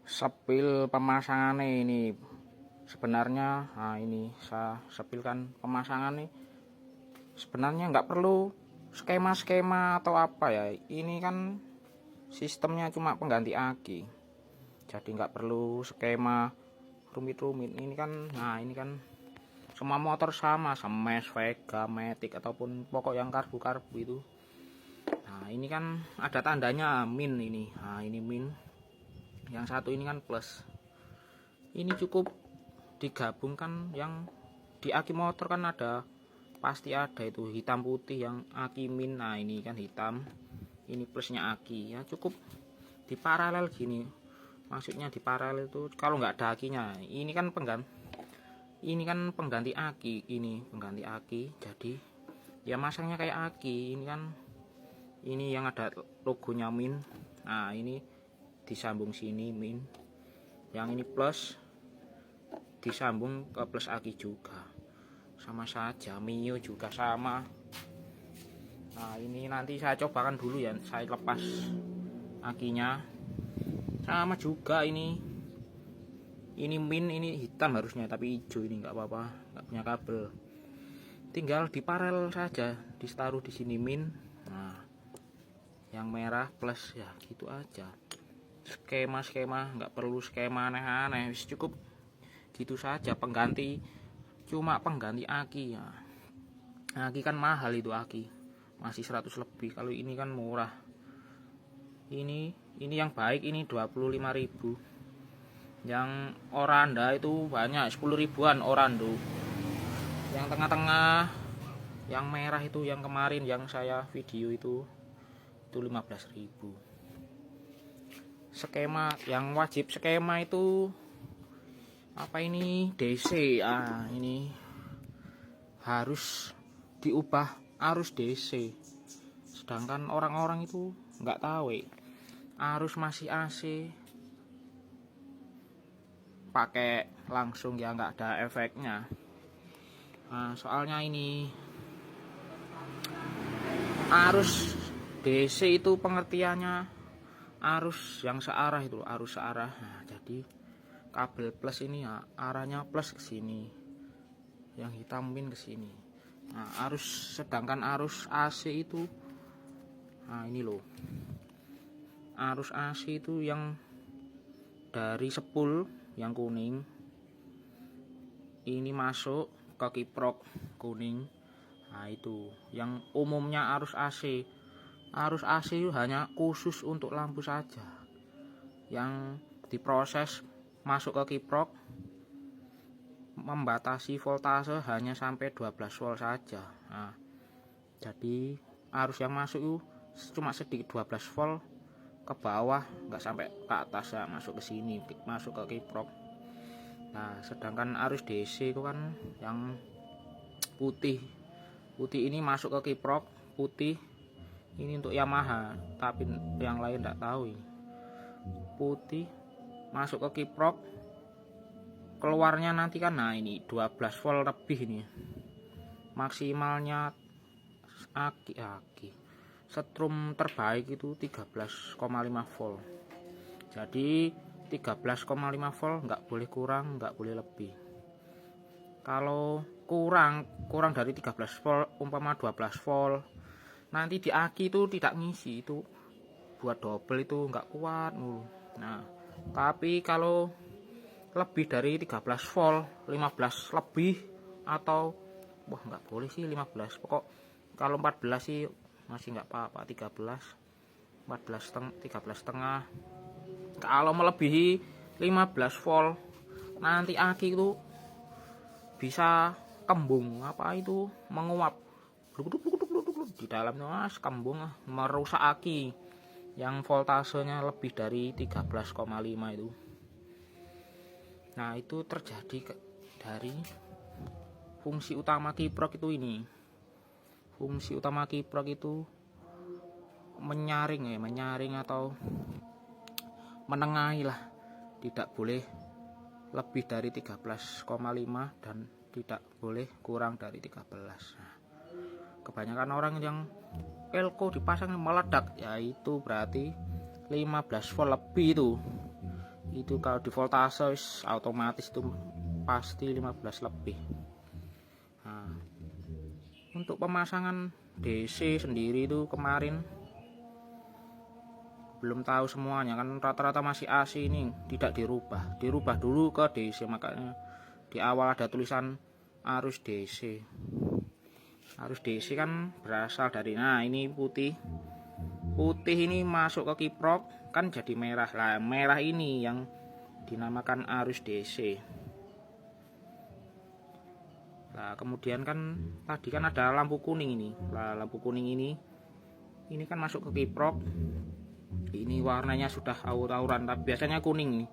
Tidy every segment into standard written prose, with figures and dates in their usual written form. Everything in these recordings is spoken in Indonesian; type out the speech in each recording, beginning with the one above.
Sepil pemasangannya ini sebenarnya, nah ini saya sepilkan pemasangan nih, sebenarnya nggak perlu skema-skema atau apa ya. Ini kan sistemnya cuma pengganti aki, jadi nggak perlu skema rumit-rumit. Ini kan, nah ini kan semua motor sama Smash, Vega, Matic ataupun pokok yang karbu-karbu itu. Nah ini kan ada tandanya min ini. Nah ini min, yang satu ini kan plus. Ini cukup digabungkan. Yang di aki motor kan ada, pasti ada itu hitam putih yang aki min. Nah ini kan hitam, ini plusnya aki ya. Cukup di paralel gini, maksudnya di paralel itu kalau nggak ada akinya. Ini kan pengganti aki, ini pengganti aki, jadi ya masangnya kayak aki. Ini kan, ini yang ada logonya min. Nah ini disambung sini min, yang ini plus disambung ke plus aki juga, sama saja. Mio juga sama. Nah ini nanti saya cobakan dulu ya, saya lepas akinya. Sama juga ini min, ini hitam harusnya tapi hijau. Ini nggak apa-apa, nggak punya kabel, tinggal diparel saja, ditaruh di sini min. Nah yang merah plus, ya gitu aja. Skema nggak perlu skema aneh-aneh, cukup gitu saja. Pengganti, cuma pengganti aki ya. Aki kan mahal itu, aki masih 100 lebih. Kalau ini kan murah. Ini yang baik ini 25.000. Yang oranda itu banyak, 10 ribuan orando. Yang tengah-tengah, yang merah itu, yang kemarin yang saya video itu 15.000. Skema yang wajib skema itu apa ini, DC. Ini harus diubah arus DC, sedangkan orang-orang itu nggak tahu arus masih AC pakai langsung ya, nggak ada efeknya. Soalnya ini arus DC itu pengertiannya arus yang searah itu, arus searah. Nah, jadi kabel plus ini ya arahnya plus ke sini, yang hitam min ke sini. Nah, sedangkan arus AC itu, nah ini loh, arus AC itu yang dari sepul yang kuning ini masuk ke kiprok kuning. Nah itu yang umumnya arus AC. Arus AC itu hanya khusus untuk lampu saja, yang diproses masuk ke kiprok, membatasi voltase hanya sampai 12 volt saja. Nah, jadi arus yang masuk itu cuma sedikit, 12 volt ke bawah, nggak sampai ke atas ya, masuk ke sini, masuk ke kiprok. Nah sedangkan arus DC itu kan yang putih ini masuk ke kiprok putih. Ini untuk Yamaha, tapi yang lain tidak tahu. Putih masuk ke kiprok, keluarnya nanti kan, nah ini 12 volt lebih ini maksimalnya. Aki setrum terbaik itu 13,5 volt. Jadi 13,5 volt, nggak boleh kurang, nggak boleh lebih. Kalau kurang dari 13 volt, umpama 12 volt, nanti di aki itu tidak ngisi, itu buat double itu nggak kuat. Nah tapi kalau lebih dari 13 volt, 15 lebih, atau wah nggak boleh sih 15, pokok kalau 14 sih masih nggak apa-apa, 13 setengah. Kalau melebihi 15 volt, nanti aki itu bisa kembung, apa itu, menguap di dalamnya, kembung, merusak aki yang voltasenya lebih dari 13,5 itu. Nah itu terjadi dari fungsi utama kiprok itu. Ini fungsi utama kiprok itu menyaring atau menengahi lah, tidak boleh lebih dari 13,5 dan tidak boleh kurang dari 13. Nah, kebanyakan orang yang elko dipasang meledak, yaitu berarti 15 volt lebih itu. Itu kalau di voltase otomatis itu pasti 15 lebih. Nah, untuk pemasangan DC sendiri itu kemarin belum tahu semuanya kan, rata-rata masih AC ini tidak dirubah dulu ke DC, makanya di awal ada tulisan arus DC. Arus DC kan berasal dari, nah ini putih ini masuk ke kiprok kan jadi merah lah, merah ini yang dinamakan arus DC. Nah kemudian kan tadi kan ada lampu kuning ini, nah, lampu kuning ini kan masuk ke kiprok. Ini warnanya sudah aur-auran, tapi biasanya kuning nih.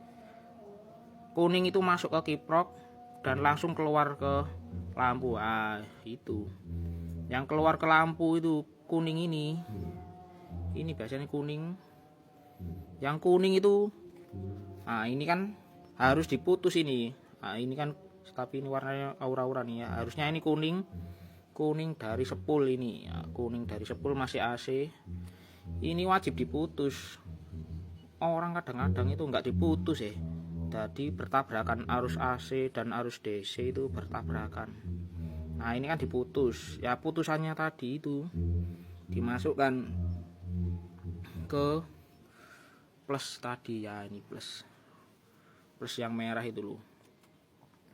Kuning itu masuk ke kiprok dan langsung keluar ke lampu. Ah, itu. Yang keluar ke lampu itu kuning ini. Ini biasanya kuning. Yang kuning itu, nah ini kan harus diputus ini. Nah, ini kan tapi ini warnanya aur-auran ya. Harusnya ini kuning dari sepul ini. Ya, kuning dari sepul masih AC. Ini wajib diputus. Orang kadang-kadang itu nggak diputus ya. Jadi bertabrakan arus AC dan arus DC itu bertabrakan. Nah ini kan diputus. Ya putusannya tadi itu dimasukkan ke plus tadi ya, ini plus yang merah itu loh.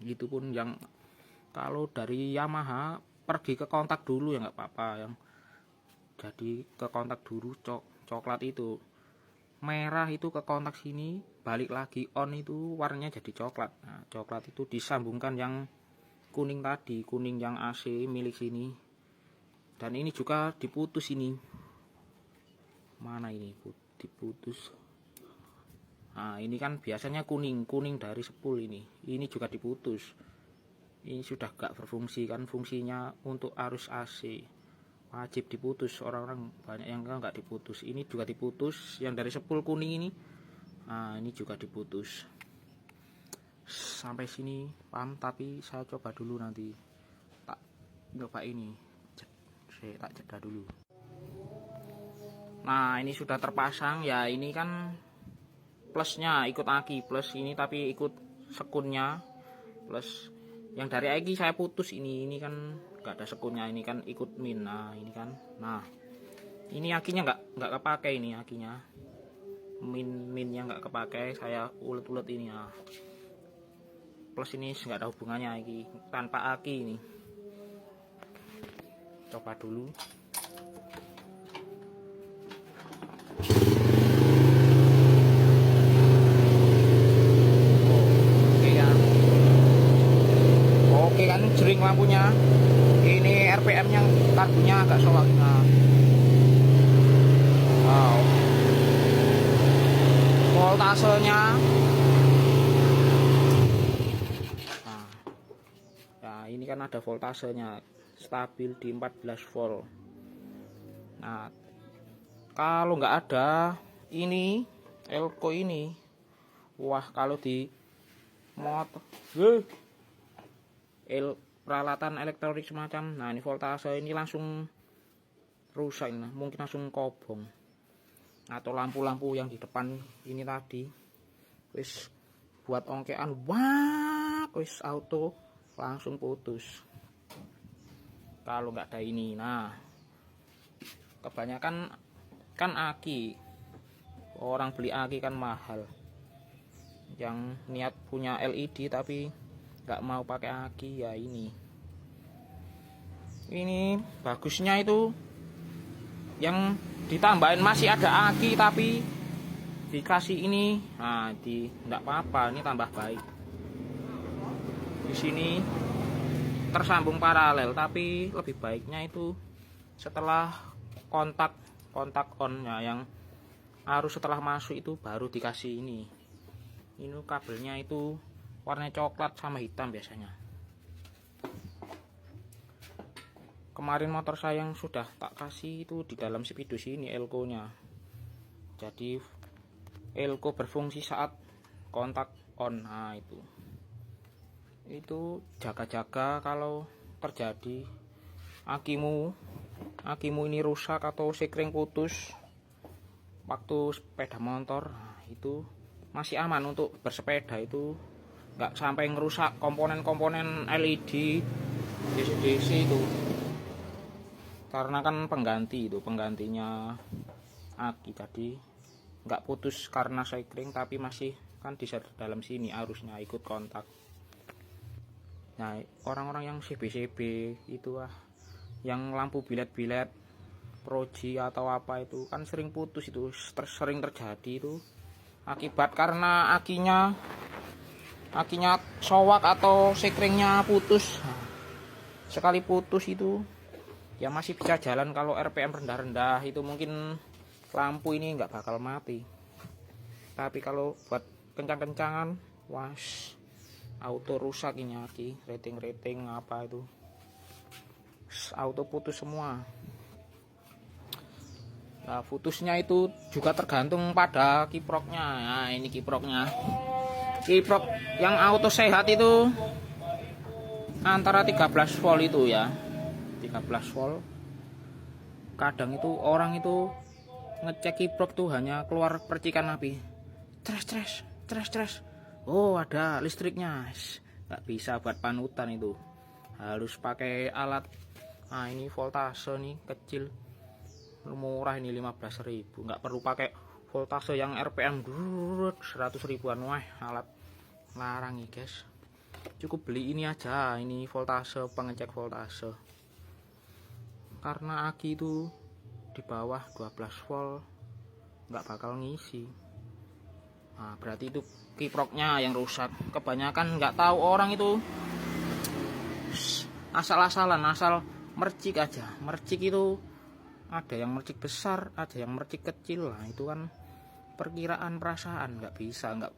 Itu pun yang kalau dari Yamaha pergi ke kontak dulu ya nggak apa-apa, yang jadi ke kontak dulu coklat itu merah itu ke kontak sini, balik lagi on itu warnanya jadi coklat. Nah, coklat itu disambungkan yang kuning tadi, kuning yang AC milik sini. Dan ini juga diputus ini. Mana ini diputus? Nah, ini kan biasanya kuning dari sepul ini. Ini juga diputus. Ini sudah gak berfungsi kan, fungsinya untuk arus AC. Wajib diputus, orang-orang banyak yang nggak diputus. Ini juga diputus, yang dari sepul kuning ini. Nah ini juga diputus. Sampai sini paham, tapi saya coba dulu nanti tak nyoba ini. Saya tak jeda dulu. Nah ini sudah terpasang ya, ini kan plusnya ikut aki plus ini, tapi ikut sekunnya plus. Yang dari aki saya putus ini kan nggak ada sekunnya, ini kan ikut min. Nah ini kan, nah ini akinya nggak kepake, ini akinya minnya nggak kepake, saya ulet ini ya. Plus ini nggak ada hubungannya, iki tanpa aki ini. Coba dulu. Oke kan jering lampunya. Ini RPM nya karbunya agak soal. Nah. Wow. Voltasenya. Nah. Ya, ini kan ada voltasenya stabil di 14 volt. Nah, kalau nggak ada ini elko ini, wah kalau di motor peralatan elektronik semacam, nah ini voltase ini langsung rusak, nah, mungkin langsung kobong. Atau lampu-lampu yang di depan ini tadi wis buat ongkean, wah wis auto langsung putus kalau nggak ada ini. Nah kebanyakan kan aki, orang beli aki kan mahal, yang niat punya LED tapi nggak mau pakai aki ya. Ini bagusnya itu yang ditambahin masih ada aki tapi dikasih ini. Nah nggak apa-apa, ini tambah baik. Di sini tersambung paralel, tapi lebih baiknya itu setelah kontak on ya, yang arus setelah masuk itu baru dikasih ini kabelnya itu warna coklat sama hitam biasanya. Kemarin motor saya yang sudah tak kasih itu di dalam spidus ini elko nya, jadi elko berfungsi saat kontak on. Nah itu jaga-jaga kalau terjadi akimu ini rusak atau sekring putus waktu sepeda motor. Nah, itu masih aman untuk bersepeda, itu nggak sampai ngerusak komponen-komponen LED DC-DC itu, karena kan penggantinya aki, jadi nggak putus karena cycling, tapi masih kan di dalam sini arusnya ikut kontak. Nah, orang-orang yang CB itu yang lampu bilet-bilet proji atau apa itu kan sering putus, itu sering terjadi itu akibat karena akinya sowak atau seklingnya putus. Nah, sekali putus itu ya masih bisa jalan, kalau RPM rendah-rendah itu mungkin lampu ini nggak bakal mati, tapi kalau buat kencang-kencangan was auto rusak ini aki, rating apa itu auto putus semua. Nah, putusnya itu juga tergantung pada kiproknya. Nah, ini kiprok yang auto sehat itu antara 13 volt itu ya, 13 volt. Kadang itu orang itu ngecek kiprok tuh hanya keluar percikan api, tres. Oh, ada listriknya. Nggak bisa buat panutan, itu harus pakai alat. Nah, ini voltase nih kecil, murah ini 15.000, nggak perlu pakai voltase yang RPM 100 ribuan. Wah, alat larang nih guys, cukup beli ini aja, ini voltase, pengecek voltase, karena aki itu di bawah 12 volt nggak bakal ngisi. Nah, berarti itu kiproknya yang rusak. Kebanyakan nggak tahu orang itu asal-asalan, asal mercik aja. Mercik itu ada yang mercik besar, ada yang mercik kecil. Nah, itu kan perkiraan perasaan, nggak bisa, nggak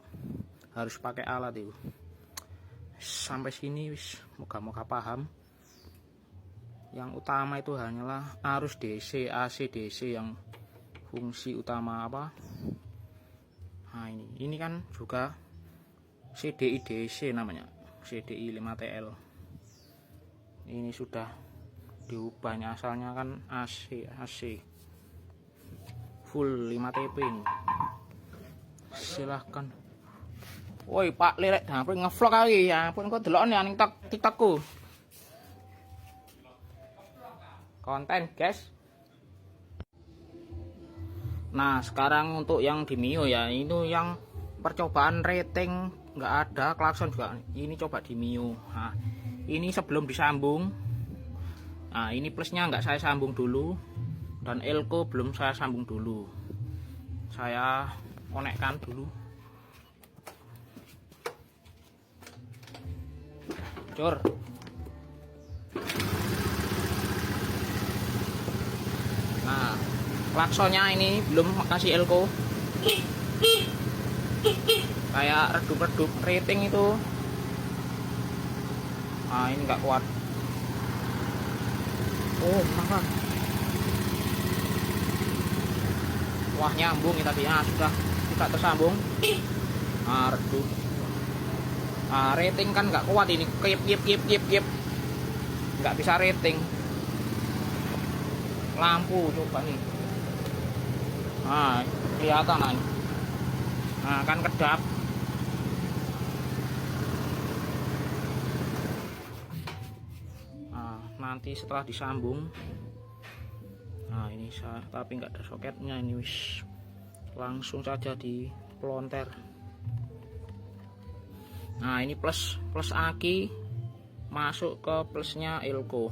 harus pakai alat itu. Sampai sini wis, moga-moga paham. Yang utama itu hanyalah arus DC, AC DC yang fungsi utama apa. Nah, ini kan juga CDI DC namanya, CDI 5TL. Ini sudah diubahnya, asalnya kan AC full 5TP ini. Silahkan. Woi Pak Lirek, dapur ngevlog kali ya, pun kok delok ning TikTokku. Konten guys. Nah, sekarang untuk yang di Mio ya, itu yang percobaan rating nggak ada, klakson juga. Ini coba di Mio. Nah, ini sebelum disambung. Nah, ini plusnya nggak saya sambung dulu, dan elko belum saya sambung dulu. Saya konekkan dulu. Cur. Nah, klaksonnya ini belum kasih elko, kayak redup-redup rating itu. Nah, ini nggak kuat. Oh, makan. Wah, nyambung ini tadi. Nah, sudah tidak tersambung. Nah, redup. Nah, rating kan nggak kuat ini. Kip. Nggak bisa rating. Lampu coba nih. Nah, kelihatan nih. Nah, kan kedap. Nah, nanti setelah disambung. Nah, ini saya tapi nggak ada soketnya ini, wis langsung saja di pelonter. Nah, ini plus aki masuk ke plusnya elko.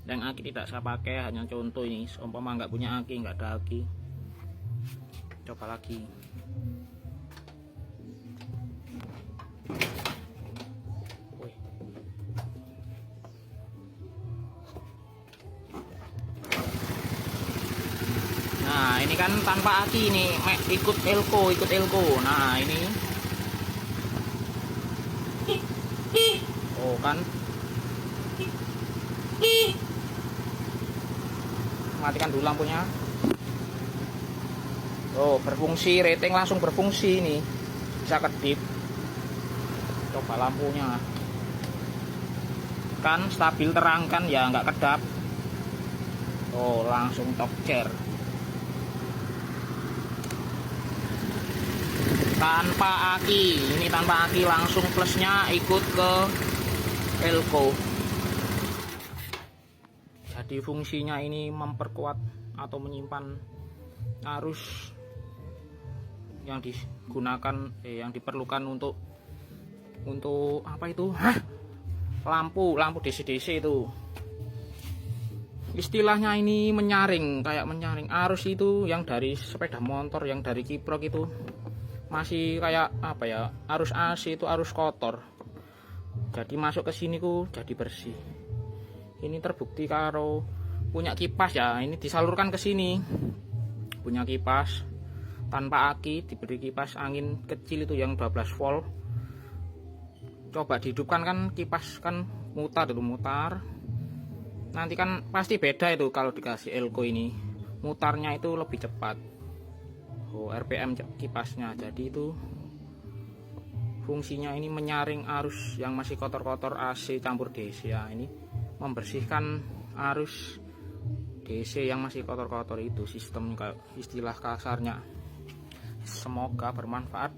Yang aki tidak saya pakai, hanya contoh ini. Umpama nggak punya aki, nggak ada aki. Coba lagi. Nah, ini kan tanpa aki ini, ikut elko. Nah, ini. Oh, kan. Matikan dulu lampunya. Oh, berfungsi, rating langsung berfungsi ini. Bisa kedip. Coba lampunya. Kan stabil terang kan ya, nggak kedap. Oh, langsung top chair. tanpa aki. Ini tanpa aki, langsung plusnya ikut ke elko. Jadi fungsinya ini memperkuat atau menyimpan arus yang digunakan yang diperlukan untuk apa itu? Lampu DC-DC itu. Istilahnya ini menyaring, kayak menyaring arus itu yang dari sepeda motor, yang dari kiprok itu masih kayak apa ya, arus AC itu arus kotor. Jadi masuk ke sini ku jadi bersih. Ini terbukti karo punya kipas ya, ini disalurkan ke sini. Punya kipas tanpa aki, diberi kipas angin kecil itu yang 12 volt. Coba dihidupkan kan kipas kan mutar itu, mutar. Nanti kan pasti beda itu kalau dikasih elko ini. Mutarnya itu lebih cepat. RPM kipasnya. Jadi itu fungsinya ini menyaring arus yang masih kotor-kotor AC campur DC ya. Ini membersihkan arus DC yang masih kotor-kotor itu, sistem kayak istilah kasarnya. Semoga bermanfaat.